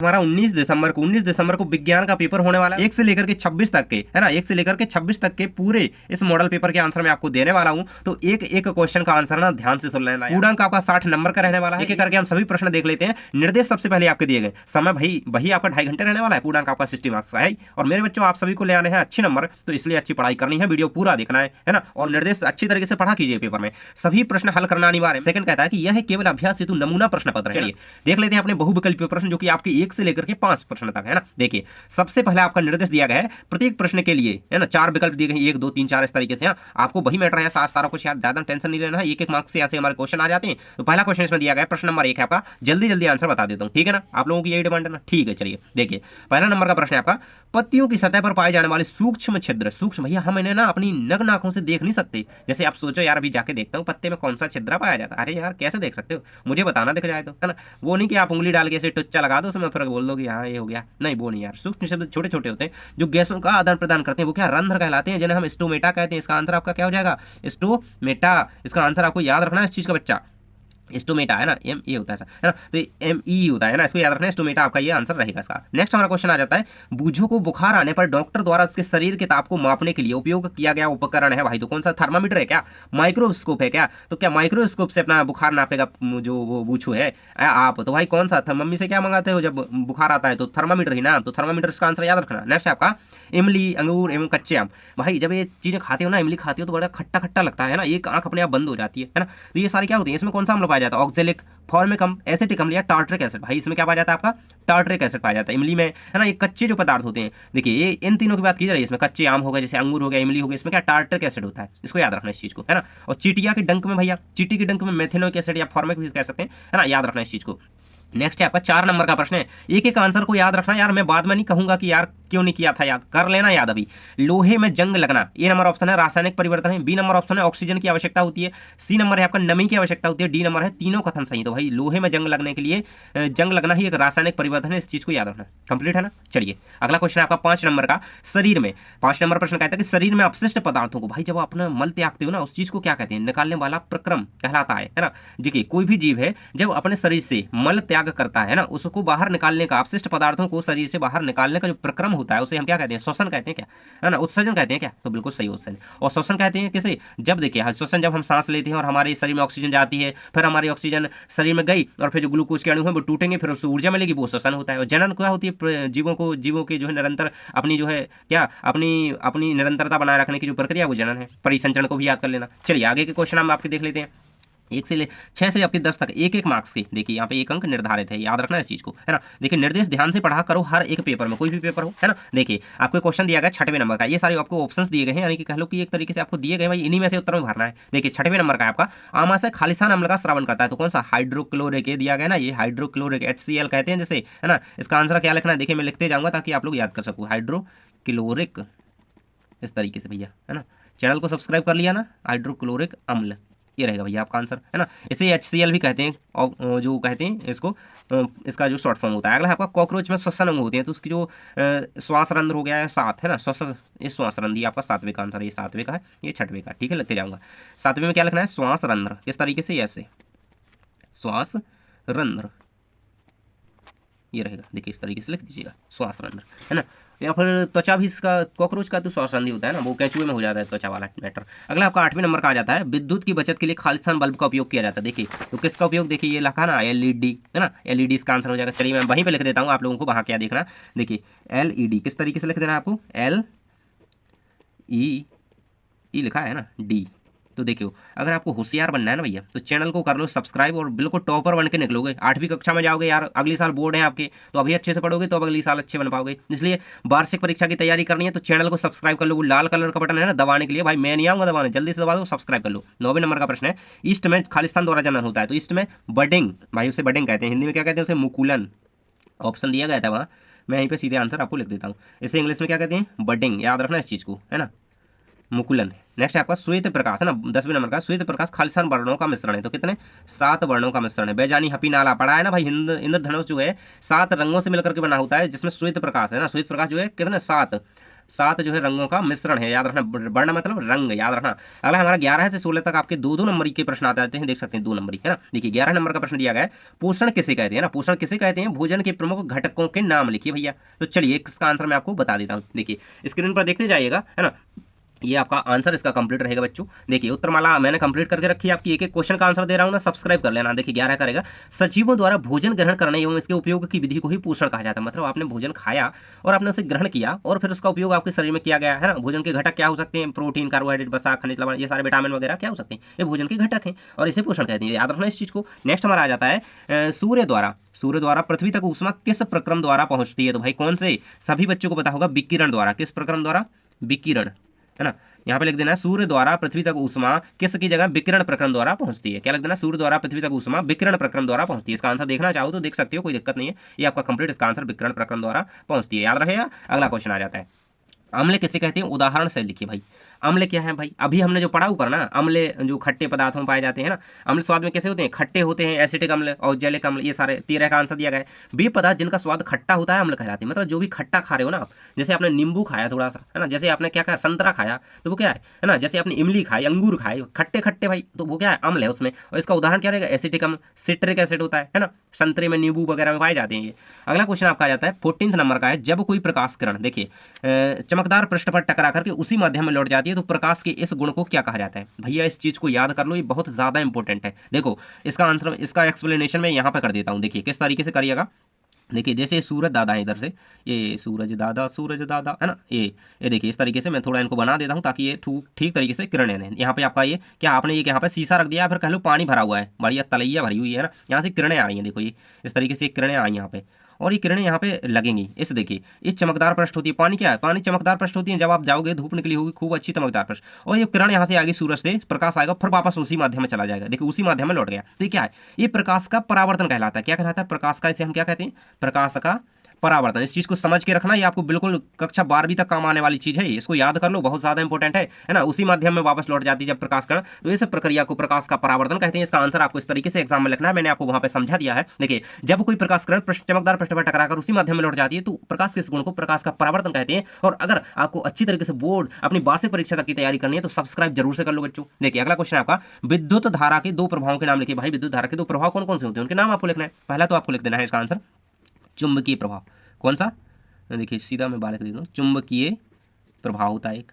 हमारा 19 दिसंबर को विज्ञान का पेपर होने वाला है 1 से लेकर के 26 तक के, है ना, 1 से लेकर के 26 तक के पूरे इस मॉडल पेपर के आंसर मैं आपको देने वाला हूं। तो एक एक क्वेश्चन का आंसर ना ध्यान से सुन लेना। पूर्णांक आपका 60 नंबर का रहने वाला है। एक एक करके हम सभी प्रश्न देख लेते हैं। निर्देश सबसे पहले आपके दिए गए, समय वही आपका 2.5 घंटे रहने वाला है। पूर्णांक आपका 60 मार्क्स का है। और मेरे बच्चों आप सभी को ले आने हैं अच्छे नंबर, तो इसलिए अच्छी पढ़ाई करनी है, वीडियो पूरा देखना है ना। और निर्देश अच्छी तरीके से पढ़ा कीजिए। पेपर में सभी प्रश्न हल करना अनिवार्य है। सेकंड कहता है कि यह केवल अभ्यास हेतु नमूना प्रश्न पत्र है। देख लेते हैं अपने बहुविकल्पीय प्रश्न, जो कि आपके 1 से लेकर के 5 प्रश्न तक है ना। देखिए सबसे पहले आपका निर्देश दिया गया है प्रत्येक प्रश्न के लिए, है ना, 4 विकल्प दिए गए, 1 2 3 4 इस तरीके से। आपको वही मैटर है, सारा कुछ यार, ज्यादा टेंशन नहीं लेना है। एक मार्क्स से ऐसे हमारे क्वेश्चन आ जाते हैं। तो पहला क्वेश्चन इसमें दिया गया, प्रश्न नंबर 1 है आपका, जल्दी आंसर बता देता हूँ, ठीक है ना। आप लोगों की यही डिमांड है ना, ठीक है। चलिए देखिए पहला नंबर का प्रश्न है आपका, पत्तियों की सतह पर पाए जाने वाले सूक्ष्म छिद्र। सूक्ष्म भैया हम इन्हें ना अपनी नग्न आंखों से देख नहीं सकते। जैसे आप सोचो यार, अभी जाके देखता हूँ पत्ते में कौन सा छिद्र पाया जाता है। अरे यार कैसे देख सकते हो, मुझे बताना, दिख जाए तो, है ना। वो नहीं कि आप उंगली डाल के ऐसे टुच्चा लगा दो उसमें फिर बोल दो कि हाँ ये हो गया, नहीं वो नहीं यार। सूक्ष्म शब्द छोटे छोटे होते हैं जो गैसों का आदान प्रदान करते हैं, वो क्या रंध्र कहलाते हैं, जिन्हें हम स्टोमेटा कहते हैं। इसका आंसर आपका क्या हो जाएगा, स्टोमेटा। इसका आंसर आपको याद रखना है इस चीज का बच्चा, स्टोमेटा, है ना, एम ए होता है ना, तो एम ई होता है ना, इसको याद रखना है, स्टोमेटा आपका ये आंसर रहेगा इसका। नेक्स्ट हमारा क्वेश्चन आ जाता है, बूझों को बुखार आने पर डॉक्टर द्वारा उसके शरीर के ताप को मापने के लिए उपयोग किया गया उपकरण है भाई। तो कौन सा, थर्मामीटर है क्या, माइक्रोस्कोप है क्या? तो क्या माइक्रोस्कोप से अपना बुखार नापेगा जो वो बूझो है आप? तो भाई कौन सा, मम्मी से क्या मंगाते हो जब बुखार आता है? तो थर्मामीटर ही ना, तो थर्मामीटर इसका आंसर याद रखना। नेक्स्ट है आपका, इमली, अंगूर एवं कच्चे आम। भाई जब ये चीजें खाते हो ना, इमली खाते हो तो बड़ा खट्टा खट्टा लगता है ना, एक आंख अपने आप बंद हो जाती है ना। तो ये सारी क्या होती है, इसमें कौन सा अम्ल पाया जाता है, ऑक्जेलिक, फॉर्मिकम, एसिटिक अम्ल या टार्ट्रिक एसिड। भाई इसमें क्या पाया जाता है आपका, टार्ट्रिक एसिड पाया जाता है इमली में, है ना। ये कच्चे जो पदार्थ होते हैं, देखिए ये इन तीनों की बात की जा रही है। इसमें कच्चे आम हो गए, जैसे अंगूर हो गया, इमली हो गया, इसमें क्या टार्ट्रिक एसिड होता है, इसको याद रखना इस चीज को, है ना। और चीटिया के डंक में भैया, चीटी के डंक में मेथेनोइक एसिड या फॉर्मिक भी कह सकते हैं, है ना, याद रखना इस चीज को। नेक्स्ट है आपका 4 नंबर का प्रश्न है, एक एक आंसर को याद रखना यार, मैं बाद में नहीं कहूंगा कि यार क्यों नहीं किया था, याद कर लेना याद अभी। लोहे में जंग लगना, ए नंबर ऑप्शन है रासायनिक परिवर्तन है, बी नंबर ऑप्शन है ऑक्सीजन की आवश्यकता होती है, सी नंबर है आपका नमी की आवश्यकता होती है, डी नंबर है तीनों कथन सही। तो भाई लोहे में जंग लगने के लिए जंग लगना ही एक रासायनिक परिवर्तन है, इस चीज को याद रखना। कंप्लीट है ना। चलिए अगला क्वेश्चन है आपका 5 नंबर का, शरीर में 5 नंबर प्रश्न कहता है कि शरीर में अपशिष्ट पदार्थों को, भाई जब अपना मल त्यागते हो ना, उस चीज को क्या कहते हैं, निकालने वाला प्रक्रम कहलाता है ना। देखिए कोई भी जीव है जब अपने शरीर से मल त्याग करता है ना, उसको बाहर निकालने का, अपशिष्ट पदार्थों को शरीर से बाहर निकालने का जो प्रक्रम होता है, उसे हम क्या कहते हैं, श्वसन कहते हैं क्या, है ना, उत्सर्जन कहते हैं क्या? तो बिल्कुल सही, उत्सर्जन। और श्वसन कहते हैं किसे, जब देखिए श्वसन जब हम सांस लेते हैं और हमारे शरीर में ऑक्सीजन जाती है, फिर हमारी ऑक्सीजन शरीर में गई और फिर जो ग्लूकोज के अणु है वो टूटेंगे, फिर उससे ऊर्जा मिलेगी, वो श्वसन होता है। और जनन क्या होती है, जीवों के जो है निरंतर अपनी जो है क्या, अपनी निरंतरता बनाए रखने की जो प्रक्रिया, वो जनन है। परिसंचरण को भी याद कर लेना। चलिए आगे के क्वेश्चन हम आपके देख लेते हैं, 1 से 6 से आपके 10 तक एक मार्क्स के। देखिए यहाँ पे 1 अंक निर्धारित है, याद रखना इस चीज को, है ना। देखिए निर्देश ध्यान से पढ़ा करो हर एक पेपर में, कोई भी पेपर हो, है ना। देखिए आपको क्वेश्चन दिया गया 6वें नंबर का, ये सारे आपको ऑप्शंस दिए गए हैं, यानी कि कह लो कि एक तरीके से आपको दिए गए भाई, इन्हीं में से उत्तर में भरना है। देखिए 6वें नंबर का है आपका, आमाशय खालिस्तान अम्ल का स्रावन करता है। तो कौन सा, हाइड्रोक्लोरिक, ये दिया गया ना, ये हाइड्रोक्लोरिक HCl कहते हैं जैसे, है ना। इसका आंसर क्या लिखना है, देखिए मैं लिखते जाऊंगा ताकि आप लोग याद कर सकूँ, हाइड्रोक्लोरिक, इस तरीके से भैया, है ना। चैनल को सब्सक्राइब कर लिया ना, हाइड्रोक्लोरिक अम्ल, ये रहेगा भैया आपका आंसर, है ना। इसे HCl भी कहते हैं, और जो कहते हैं इसको, इसका जो शॉर्ट फॉर्म होता है। अगला है आपका, कॉकरोच में श्वसन अंग होते हैं, तो उसकी जो श्वास रंध्र हो गया है 7, है ना, ये श्वास रंध्र, ये आपका 7वें का आंसर, ये 7वें का है, ये 6वें का, ठीक है, लिखते जाऊंगा। 7वें में क्या लिखना है, श्वास रंध्र, इस तरीके से, ऐसे श्वास रंध्र, ये रहेगा, देखिए इस तरीके से लिख दीजिएगा, श्वास रंध्र, है ना। या फिर त्वचा भी इसका, कॉकरोच का तो श्वास रंध्र होता है ना, वो केंचुए में हो जाता है त्वचा वाला मैटर। अगला आपका 8वें नंबर का आ जाता है, विद्युत की बचत के लिए खालिस्तान बल्ब का उपयोग किया जाता है। देखिए तो किसका उपयोग, देखिए ये लिखा ना LED, है ना, LED इसका आंसर हो जाएगा। चलिए मैं वहीं पे लिख देता हूँ, आप लोगों को वहाँ क्या देखना, देखिए LED किस तरीके से लिख देना है आपको, LE लिखा है ना, D। तो देखियो अगर आपको होशियार बनना है ना भैया, तो चैनल को कर लो सब्सक्राइब और बिल्कुल टॉपर बन के निकलोगे। 8वीं कक्षा में जाओगे यार, अगले साल बोर्ड है आपके, तो अभी अच्छे से पढ़ोगे तो अब अगले साल अच्छे बन पाओगे। इसलिए वार्षिक परीक्षा की तैयारी करनी है तो चैनल को सब्सक्राइब कर लो, वो लाल कलर का बटन है ना दबाने के लिए, भाई मैं नहीं आऊँगा दबाने, जल्दी से दबा दो, सब्सक्राइब कर लो। 9वें नंबर का प्रश्न है, ईस्ट में खालिस्तान द्वारा जनन होता है, तो ईस्ट में बडिंग, भाई उसे बडिंग कहते हैं, हिंदी में क्या कहते हैं, उसे मुकुलन, ऑप्शन दिया गया था वहाँ, मैं यहीं पर सीधे आंसर आपको लिख देता हूँ। इसे इंग्लिश में क्या कहते हैं, बडिंग, याद रखना इस चीज़ को, है ना, मुकुलन। नेक्स्ट है आपका श्वेत प्रकाश, है ना, 10वें नंबर का, श्वेत प्रकाश खालिस्तान वर्णों का मिश्रण है। तो कितने, 7 वर्णों का मिश्रण है। बेजानी हपी नाला पढ़ा है ना भाई, इंद्रधनुष जो है 7 रंगों से मिलकर के बना होता है, जिसमें श्वेत प्रकाश है ना, श्वेत प्रकाश जो है कितने, 7 7 जो है रंगों का मिश्रण है, याद रखना। वर्ण मतलब रंग, याद रखना। अगला हमारा 11 से 16 तक आपके 2-2 नंबर के प्रश्न आते रहते हैं, देख सकते हैं 2 नंबर, है ना। देखिए 11 नंबर का प्रश्न दिया गया है, पोषण किसे कहते हैं ना, पोषण किसे कहते हैं, भोजन के प्रमुख घटकों के नाम लिखिए भैया। तो चलिए इसका आंसर मैं आपको बता देता हूँ, देखिए स्क्रीन पर देखते जाइएगा, है ना। ये आपका आंसर इसका कंप्लीट रहेगा बच्चों। देखिए उत्तरमाला मैंने कंप्लीट करके रखी है आपकी, एक एक क्वेश्चन का आंसर दे रहा हूँ ना, सब्सक्राइब कर लेना। देखिए 11 करेगा, सजीवों द्वारा भोजन ग्रहण करने एवं इसके उपयोग की विधि को ही पोषण कहा जाता है। मतलब आपने भोजन खाया और आपने उसे ग्रहण किया और फिर उसका उपयोग आपके शरीर में किया गया है ना। भोजन के घटक क्या हो सकते हैं, प्रोटीन, कार्बोहाइड्रेट, वसा, खनिज लवण, ये सारे विटामिन वगैरह क्या हो सकते हैं, ये भोजन के घटक हैं और इसे पोषण कहते हैं, याद रखना इस चीज को। नेक्स्ट हमारा आ जाता है सूर्य द्वारा पृथ्वी तक ऊष्मा किस प्रक्रम द्वारा पहुंचती है। तो भाई कौन से, सभी बच्चों को पता होगा, विकिरण द्वारा। किस प्रक्रम द्वारा, विकिरण, है ना। यहाँ पे लिख देना है सूर्य द्वारा पृथ्वी तक ऊष्मा किस की जगह विकिरण प्रक्रम द्वारा पहुंचती है। क्या लिख देना, सूर्य द्वारा पृथ्वी तक ऊष्मा विकिरण प्रक्रम द्वारा पहुंचती है। इसका आंसर देखना चाहो तो देख सकते हो, कोई दिक्कत नहीं है, ये आपका कंप्लीट इसका आंसर विकिरण प्रक्रम द्वारा पहुंचती है, याद रहेगा। अगला क्वेश्चन आ जाता है, अम्ल किसे कहते हैं, उदाहरण से लिखिए भाई। अम्ल क्या है भाई, अभी हमने जो पढ़ा ऊपर ना, अम्ल जो खट्टे पदार्थों में पाए जाते हैं ना, अम्ल स्वाद में कैसे होते हैं, खट्टे होते हैं, एसिटिक अम्ल और जैलिक अम्ल, ये सारे 13 का आंसर दिया गया है। वे पदार्थ जिनका स्वाद खट्टा होता है अम्ल कहलाते हैं। मतलब जो भी खट्टा खा रहे हो ना आप, जैसे आपने नींबू खाया थोड़ा सा, है ना, जैसे आपने क्या खाया, संतरा खाया, तो वो क्या है ना, जैसे आपने इमली खाई, अंगूर खाए, खट्टे खट्टे भाई, तो वो क्या है, अम्ल है उसमें। और इसका उदाहरण क्या रहेगा, एसिटिक अम्ल, सिट्रिक एसिड होता है ना, संतरे में, नींबू वगैरह में पाए जाते हैं ये। अगला क्वेश्चन आपका आ जाता है 14 नंबर का है, जब कोई प्रकाश किरण देखिए चमकदार पृष्ठ पर टकरा करके उसी माध्यम में लौट जाती है तो प्रकाश के इस गुण को क्या कहा जाता है। भैया इस चीज को याद कर लो, ये बहुत ज्यादा इंपॉर्टेंट है। देखो इसका आंसर, इसका एक्सप्लेनेशन मैं यहाँ पे कर देता हूँ, देखिए किस तरीके से करिएगा। देखिए जैसे सूरज दादा है इधर से, ये सूरज दादा है ना, ये देखिए इस तरीके से मैं थोड़ा इनको बना देता हूँ ताकि ये ठीक तरीके से किरणें हैं। यहाँ पे आपका ये क्या, आपने ये यहाँ पे शीशा रख दिया, फिर कह लो पानी भरा हुआ है, बढ़िया तलैया भरी हुई है ना, यहाँ से किरणें आ रही हैं, देखो ये इस तरीके से किरणें आई यहाँ पे, और ये किरणें यहाँ पे लगेंगी। इस देखिए ये चमकदार पृष्ठ होती है, पानी क्या है, पानी चमकदार पृष्ठ होती है। जब आप जाओगे धूप निकली होगी खूब अच्छी चमकदार पृष्ठ, और ये किरण यहाँ से आगे सूरज से प्रकाश आएगा, फिर वापस उसी माध्यम में चला जाएगा, देखिए उसी माध्यम में लौट गया। तो ये क्या है, ये प्रकाश का परावर्तन कहलाता है। क्या कहलाता है, प्रकाश का, इसे हम क्या कहते हैं, प्रकाश का परावर्तन। इस चीज को समझ के रखना, ये आपको बिल्कुल कक्षा 12वीं तक काम आने वाली चीज है, इसको याद कर लो, बहुत ज्यादा इंपॉर्टेंट है ना। उसी माध्यम में वापस लौट जाती है जब प्रकाश कण, तो इस प्रक्रिया को प्रकाश का परावर्तन कहते हैं। इसका आंसर आपको इस तरीके से एग्जाम में लिखना है, मैंने आपको वहां पे समझा दिया है। देखिए जब कोई प्रकाश कण चमकदार पृष्ठ पर टकराकर उसी माध्यम में लौट जाती है तो प्रकाश के इस गुण को प्रकाश का परावर्तन कहते हैं। और अगर आपको अच्छी तरीके से बोर्ड अपनी वार्षिक परीक्षा तक की तैयारी करनी है तो सब्सक्राइब जरूर से कर लो बच्चों। देखिए अगला क्वेश्चन आपका, विद्युत धारा के 2 प्रभावों के नाम लिखिए भाई। विद्युत धारा के 2 प्रभाव कौन कौन से होते हैं, उनके नाम आपको लिखना है। पहला तो आपको लिख देना है इसका आंसर चुंबकीय प्रभाव। कौन सा, देखिए सीधा मैं बाहर लिख देता हूँ, चुंबकीय प्रभाव होता है एक।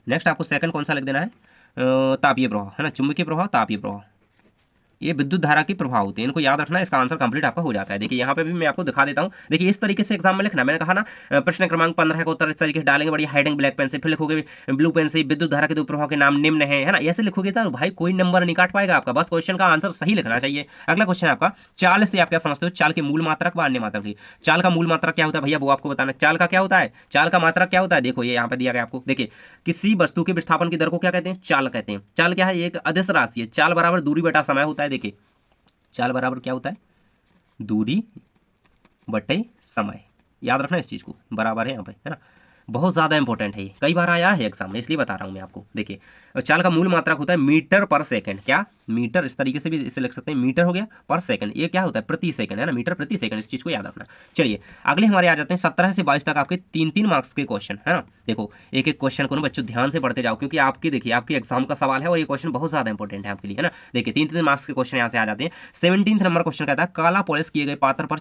नेक्स्ट आपको सेकंड कौन सा लिख देना है, तापीय प्रभाव, है ना, चुंबकीय प्रभाव, तापीय प्रभाव, ये विद्युत धारा के प्रभाव होते हैं, इनको याद रखना, इसका आंसर कंप्लीट आपका हो जाता है। देखिए यहाँ पे भी मैं आपको दिखा देता हूँ, देखिए इस तरीके से एग्जाम में लिखना। मैंने कहा ना प्रश्न क्रमांक 15 का उत्तर इस तरीके से डालेंगे, बड़ी हेडिंग ब्लैक पेन से, फिर लिखोगे ब्लू पेन से विद्युत धारा के 2 प्रभाव के नाम निम्न है ना, ऐसे लिखोगे तो भाई कोई नंबर नहीं काट पाएगा आपका, बस क्वेश्चन का आंसर सही लिखना चाहिए। अगला क्वेश्चन आपका, चाल से आप क्या समझते हो, चाल के मूल मात्रक व अन्य मात्रक की। चाल का मूल मात्रक क्या होता है भैया, वो आपको बताना। चाल का क्या होता है, चाल का मात्रक क्या होता है, देखो ये यहाँ पे दिया गया आपको। देखिए किसी वस्तु के विस्थापन की दर को क्या कहते हैं, चाल कहते हैं। चाल क्या है, एक अदिश राशि है। चाल बराबर दूरी बटा समय होता है। देखिए चाल बराबर क्या होता है, दूरी बटे समय, याद रखना इस चीज को, बराबर है यहाँ पे, है ना। बहुत ज़्यादा इंपॉर्टेंट है ये, कई बार आया है एग्जाम में, इसलिए बता रहा हूँ मैं आपको। देखिए चाल का मूल मात्रक होता है मीटर पर सेकंड। क्या, मीटर, इस तरीके से भी इसे लिख सकते हैं, मीटर हो गया पर सेकंड, ये क्या होता है, प्रति सेकंड, है ना, मीटर प्रति सेकंड, इस चीज़ को याद रखना। चलिए अगले हमारे आ जाते हैं 17 से 22 तक आपके 3-3 मार्क्स के क्वेश्चन, है ना। देखो एक एक क्वेश्चन को ना बच्चों ध्यान से पढ़ते जाओ, क्योंकि आपकी देखिए आपके एग्जाम का सवाल है और ये क्वेश्चन बहुत ज़्यादा इंपॉर्टेंट है आपके लिए, है ना। देखिए 3-3 मार्क्स के क्वेश्चन यहाँ से आ जाते हैं। 17 नंबर क्वेश्चन कहता है, काला पॉलिश किए गए पात्र पर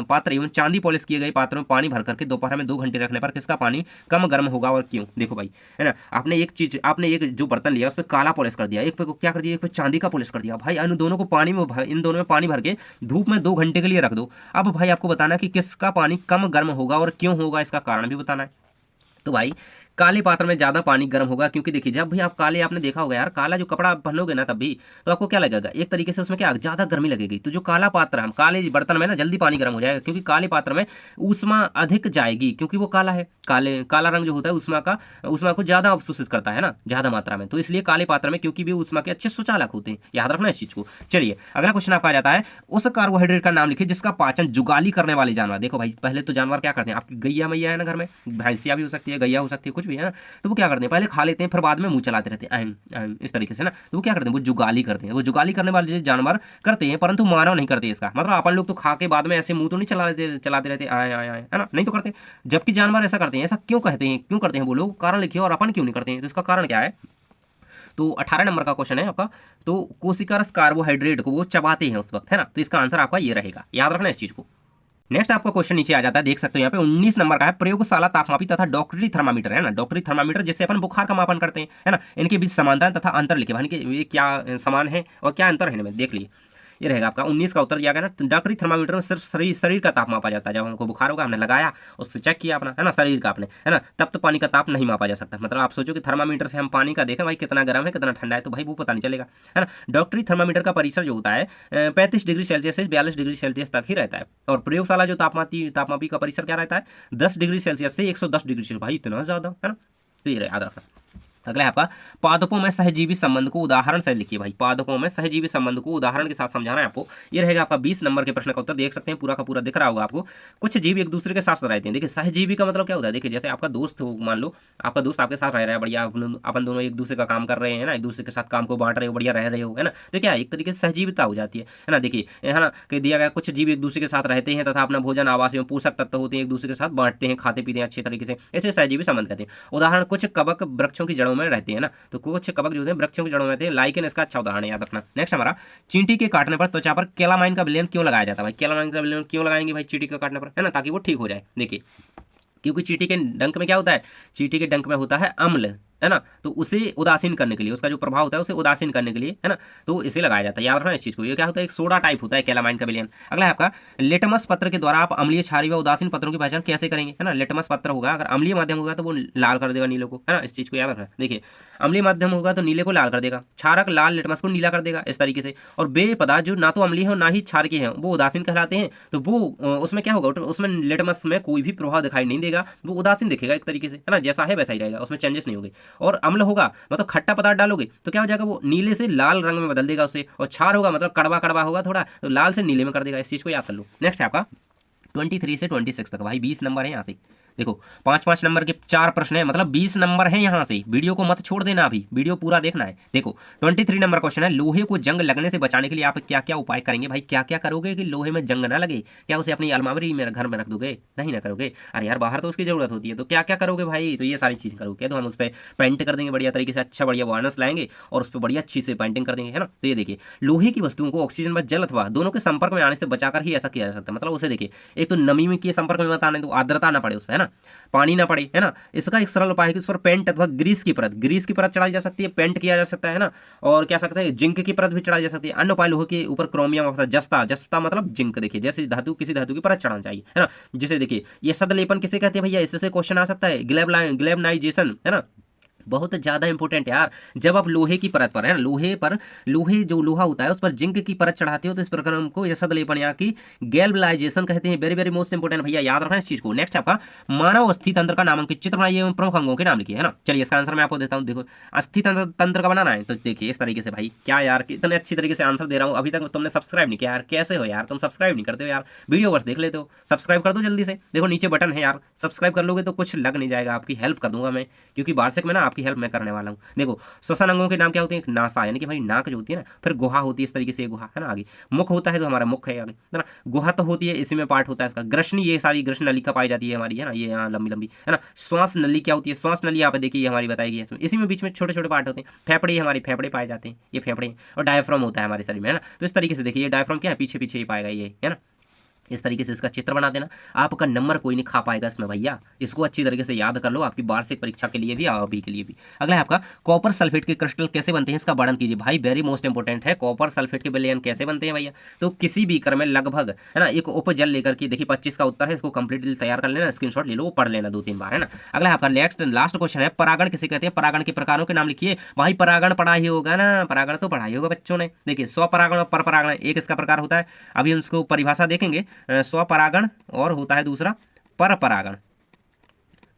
पात्र एवं चांदी पॉलिश किए गए पात्र में पानी भर करके दोपहर में 2 घंटे रखने पर किसका पानी कम गर्म होगा और क्यों। देखो भाई, है ना, आपने एक जो बर्तन लिया उस पर काला पॉलिश कर दिया, एक पे क्या कर दिया, एक पे चांदी का पॉलिश कर दिया। भाई इन दोनों को इन दोनों में पानी भर के धूप में 2 घंटे के लिए रख दो। अब भाई आपको बताना कि किसका पानी कम गर्म होगा और क्यों होगा, इसका कारण भी बताना है। तो भाई काले पात्र में ज़्यादा पानी गर्म होगा, क्योंकि देखिए जब भी आप काले, आपने देखा होगा यार, काला जो कपड़ा आप पहनोगे ना तब भी तो आपको क्या लगेगा, एक तरीके से उसमें क्या ज़्यादा गर्मी लगेगी। तो जो काला पात्र है, काले बर्तन में ना जल्दी पानी गर्म हो जाएगा, क्योंकि काले पात्र में ऊष्मा अधिक जाएगी, क्योंकि वो काला है। काला रंग जो होता है ऊष्मा को ज़्यादा अवशोषित करता है ना, ज़्यादा मात्रा में, तो इसलिए काले पात्र में, क्योंकि भी ऊष्मा के अच्छे सुचालक होते हैं, याद रखना इस चीज़ को। चलिए अगला क्वेश्चन आपका आ जाता है, उस कार्बोहाइड्रेट का नाम लिखिए जिसका पाचन जुगाली करने वाले जानवर। देखो भाई पहले तो जानवर क्या करते हैं, आपकी गैया मैया है ना घर में, भैंसिया भी हो सकती है, गैया हो सकती है, कुछ भी है ना, तो वो क्या करते हैं, पहले खा लेते हैं फिर बाद में मुंह चलाते रहते हैं इस तरीके से ना। तो वो क्या करते हैं, वो जुगाली करते हैं। वो जुगाली करने वाले जानवर करते हैं, परंतु मानव नहीं करते इसका मतलब। अपन लोग तो खा के बाद में ऐसे मुंह तो नहीं चलाते रहते आए आए आए, है ना, नहीं तो करते, जबकि जानवर ऐसा करते हैं। ऐसा क्यों कहते हैं, क्यों करते हैं वो लोग, कारण लिखिए, और अपन क्यों नहीं करते हैं, तो इसका कारण क्या है। तो 18 नंबर का क्वेश्चन है आपका, तो कोशिका रस कार्बोहाइड्रेट को वो चबाते हैं उस वक्त, है ना, तो इसका आंसर आपका ये रहेगा, याद रखना इस चीज को। नेक्स्ट आपका क्वेश्चन नीचे आ जाता है, देख सकते हो यहाँ पे 19 नंबर का है, प्रयोगशाला तापमापी तथा डॉक्टरी थर्मामीटर, है ना, डॉक्टरी थर्मामीटर जिससे अपन बुखार का मापन करते हैं, है ना, इनके बीच समानता तथा अंतर लिखे, यानी कि ये क्या समान है और क्या अंतर है इनमें, देख लीजिए। ये रहेगा आपका 19 का उत्तर दिया गया ना। डॉक्टरी थर्मामीटर में सिर्फ शरीर का ताप मापा जाता है। जब हमको बुखार होगा, हमने लगाया, उससे चेक किया अपना, है ना, शरीर का आपने, है ना, तब तो पानी का ताप नहीं मापा जा सकता। मतलब आप सोचो कि थर्मामीटर से हम पानी का देखें भाई कितना गर्म है कितना ठंडा है, तो भाई वो पता नहीं चलेगा, है ना। डॉक्टरी थर्मामीटर का परिसर जो होता है 35 डिग्री सेल्सियस से 42 डिग्री सेल्सियस तक ही रहता है, और प्रयोगशाला जो तापमापी का परिसर क्या रहता है 10 डिग्री सेल्सियस से 110 डिग्री सेल्सियस, भाई इतना ज्यादा, है ना, तो ये याद रखना। अगला है आपका, पादपों में सहजीवी संबंध को उदाहरण से लिखिए। भाई पादपों में सहजीवी संबंध को उदाहरण के साथ समझाना है आपको। ये रहेगा आपका 20 नंबर के प्रश्न का उत्तर, देख सकते हैं पूरा का पूरा दिख रहा होगा आपको। कुछ जीव एक दूसरे के साथ रहते हैं। देखिए सहजीवी का मतलब क्या होता है, देखिए जैसे आपका दोस्त हो, मान लो आपका दोस्त आपके साथ रह रहा है, बढ़िया अपन दोनों एक दूसरे का काम कर रहे हैं ना, एक दूसरे के साथ काम को बांट रहे हो, बढ़िया रह रहे हो, है ना, तो क्या एक तरीके से सहजीविता हो जाती है ना। देखिए है ना कि दिया गया कुछ जीव एक दूसरे के साथ रहते हैं तथा अपना भोजन आवास एवं पोषक तत्व होते हैं एक दूसरे के साथ बांटते हैं, खाते पीते हैं अच्छे तरीके से, ऐसे सहजीवी संबंध कहते हैं। उदाहरण, कुछ कवक वृक्षों की जड़ों में रहते हैं ना, तो कुछ कवक जो होते हैं वृक्षों की जड़ों में रहते हैं, लाइकेन इसका अच्छा उदाहरण है, याद रखना। नेक्स्ट हमारा, चींटी के काटने पर त्वचा पर केलामाइन का विलेन क्यों लगाया जाता है। भाई केलामाइन का विलेन क्यों लगाएंगे भाई चींटी के काटने पर, है ना, ताकि वो ठीक हो जाए। देखिए क्योंकि चींटी के डंक में क्या होता है, चींटी के डंक में होता है अम्ल, है ना, तो उसे उदासीन करने के लिए, उसका जो प्रभाव होता है उसे उदासीन करने के लिए, है ना, तो इसे लगाया जाता है, याद रखना इस चीज को। ये क्या होता है, एक सोडा टाइप होता है कैलामाइन का विलेन। अगला है आपका, लिटमस पत्र के द्वारा आप अम्लीय, क्षारीय व उदासीन पत्रों की पहचान कैसे करेंगे, है ना। लिटमस पत्र होगा, अगर अम्लीय माध्यम होगा तो वो लाल कर देगा नीले को, है ना, इस चीज को याद रखना। देखिए अम्लीय माध्यम होगा तो नीले को लाल कर देगा, क्षारक लाल लिटमस को नीला कर देगा, इस तरीके से। और बे पदार्थ जो ना तो अम्लीय हो ना ही क्षारकीय है वो उदासीन कहलाते हैं, तो वो उसमें क्या होगा, उसमें लिटमस में कोई भी प्रभाव दिखाई नहीं देगा, वो उदासीन दिखेगा एक तरीके से, है ना, जैसा है वैसा ही रहेगा, उसमें चेंजेस नहीं होंगे। और अम्ल होगा मतलब खट्टा पदार्थ डालोगे तो क्या हो जाएगा, वो नीले से लाल रंग में बदल देगा उसे। और क्षार होगा मतलब कड़वा कड़वा होगा थोड़ा, तो लाल से नीले में कर देगा, इस चीज को याद कर लो। नेक्स्ट है आपका 23 से 26 तक, भाई 20 नंबर है यहाँ से। देखो 5-5 नंबर के 4 प्रश्न है, मतलब 20 नंबर है यहाँ से। वीडियो को मत छोड़ देना, अभी वीडियो पूरा देखना है। देखो 23 नंबर क्वेश्चन है, लोहे को जंग लगने से बचाने के लिए आप क्या क्या उपाय करेंगे। भाई क्या क्या करोगे कि लोहे में जंग ना लगे, क्या उसे अपनी अलमारी में घर में रख दोगे, नहीं ना करोगे, अरे यार बाहर तो उसकी जरूरत होती है, तो क्या क्या करोगे भाई, तो ये सारी चीज करोगे। तो हम उस पर पेंट कर देंगे बढ़िया तरीके से, अच्छा बढ़िया वार्निश लाएंगे और उस पर बढ़िया अच्छी से पेंटिंग कर देंगे, है ना। तो ये देखिए लोहे की वस्तुओं को ऑक्सीजन व जल अथवा दोनों के संपर्क में आने से बचाकर ही ऐसा किया जा सकता है। मतलब उसे देखिए एक तो नमी में के संपर्क में मत आने दो, आर्द्रता ना पड़े उसमें, है ना, पानी ना पड़े, है ना। इसका एक सरल उपाय है कि उस पर पेंट अथवा ग्रीस की परत चढ़ाई जा सकती है, पेंट किया जा सकता है ना। और क्या सकते हैं, जिंक की परत भी चढ़ाई जा सकती है। अन्य उपाय लोहे के ऊपर क्रोमियम अथवा जस्ता मतलब जिंक, देखिए जैसे धातु किसी धातु की परत चढ़ाना चाहिए, है ना। जैसे देखिए ये सदलेपन किसे कहते हैं भैया, इससे क्वेश्चन आ सकता है, ग्लेबनाइजेशन, है ना, बहुत ज्यादा इंपॉर्टेंट है यार। जब आप लोहे की परत पर, है ना, लोहे जो लोहा होता है उस पर जिंक की परत चढ़ाते हो तो इस प्रक्रम को यसद लेपन या की गैल्वनाइजेशन कहते हैं। वेरी वेरी मोस्ट इंपोर्टेंट भैया, याद रखना इस चीज को। नेक्स्ट आपका मानव अस्थि तंत्र का नामांकित चित्र बनाइए एवं प्रमुख अंगों के नाम लिखिए, है ना। चलिए इसका आंसर मैं आपको देता हूँ। देखो अस्थि तंत्र का बनाना है तो देखिए इस तरीके से। भाई क्या यार कितने अच्छी तरीके से आंसर दे रहा हूँ, अभी तक तुमने सब्सक्राइब नहीं किया यार, कैसे हो यार, तुम सब्सक्राइब नहीं करते हो यार, वीडियो बस देख लेते हो, सब्सक्राइब कर दो जल्दी से। देखो नीचे बटन है यार, सब्सक्राइब कर लोगे तो कुछ लग नहीं जाएगा, आपकी हेल्प कर दूंगा मैं, क्योंकि वार्षिक में ना आपकी हेल्प मैं करने वाला हूँ। देखो श्वसन अंगों के नाम क्या होते हैं, एक नासा यानी कि भाई नाक जो होती है ना, फिर गुहा होती है इस तरीके से गुहा, है ना। आगे मुख होता है तो हमारा मुख है आगे, है ना। गुहा तो होती है, इसी में पार्ट होता है इसका। ग्रसनी, ये सारी ग्रसन नलिका पाई जाती है हमारी, है ना, ये यहाँ लंबी लंबी, है ना। श्वास नली क्या होती है, श्वास नली यहाँ पे देखिए ये हमारी बताएगी इसमें, इसी में बीच में छोटे छोटे पार्ट होते हैं। फेफड़े, हमारी फेफड़े पाए जाते हैं, ये फेफड़े। और डायफ्राम होता है हमारे शरीर में, है ना। तो इस तरीके से देखिए ये डायफ्राम क्या है, पीछे पीछे ही पाएगा ये, है ना। इस तरीके से इसका चित्र बना देना। आपका नंबर कोई नहीं खा पाएगा इसमें भैया, इसको अच्छी तरीके से याद कर लो, आपकी वार्षिक परीक्षा के लिए भी और अभी के लिए भी। अगला है आपका कॉपर सल्फेट के क्रिस्टल कैसे बनते हैं, इसका वर्णन कीजिए। भाई वेरी मोस्ट इंपोर्टेंट है, कॉपर सल्फेट के विलयन कैसे बनते हैं भैया। तो किसी बीकर में लगभग, है ना, एक उपजल लेकर के, देखिए 25 का उत्तर है, इसको कंप्लीटली तैयार कर लेना, स्क्रीनशॉट ले लो, पढ़ लेना 2-3 बार, है ना। अगला है आपका नेक्स्ट लास्ट क्वेश्चन है, परागण किसे कहते हैं, परागण के प्रकारों के नाम लिखिए। भाई परागण पढ़ा ही होगा ना, परागण तो पढ़ा ही होगा बच्चों ने। देखिए स्वपरागण और परपरागण एक इसका प्रकार होता है, अभी हम इसको परिभाषा देखेंगे। स्वपरागण और होता है दूसरा परपरागण।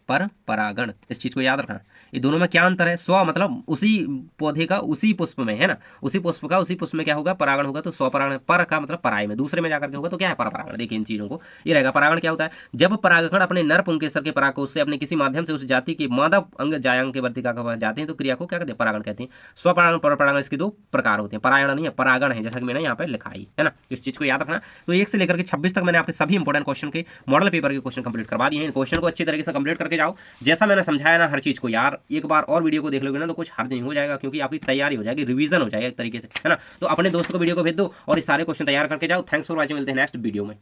पर परागण, इस चीज को याद रखना। ये दोनों में क्या अंतर है? स्व मतलब उसी पौधे का उसी पुष्प में, है ना, उसी पुष्प का उसी पुष्प में क्या होगा? परागण होगा, तो स्वपरागण। पर का मतलब पराय में, दूसरे में जाकर के होगा, तो क्या है? परपरागण। देखिए इन चीजों को, ये रहेगा। परागण क्या होता है? जब परागकण अपने नर पुंकेसर के परागकोश से अपने किसी माध्यम से उस जाति के मादा अंग जायांग के वर्तिका के पास जाते हैं तो क्रिया को क्या कहते हैं? परागण कहते हैं। स्वपरागण परपरागण इसके दो प्रकार होते हैं। परागण नहीं है, परागण है, जैसा कि मैंने यहाँ पे लिखा है ना, इस चीज को याद रखना। तो 1 से लेकर के 26 तक मैंने आपके सभी इंपॉर्टेंट क्वेश्चन के मॉडल पेपर के क्वेश्चन कंप्लीट करवा दिए हैं। क्वेश्चन को अच्छी तरीके से कंप्लीट करके जाओ, जैसा मैंने समझाया ना हर चीज को यार, एक बार और वीडियो को देख लोगे ना तो कुछ हर्ज नहीं हो जाएगा, क्योंकि आपकी तैयारी हो जाएगी, रिवीजन हो जाएगा एक तरीके से, है ना। तो अपने दोस्तों को वीडियो को भेज दो और ये सारे क्वेश्चन तैयार करके जाओ। थैंक्स फॉर वॉचिंग, मिलते हैं नेक्स्ट वीडियो में।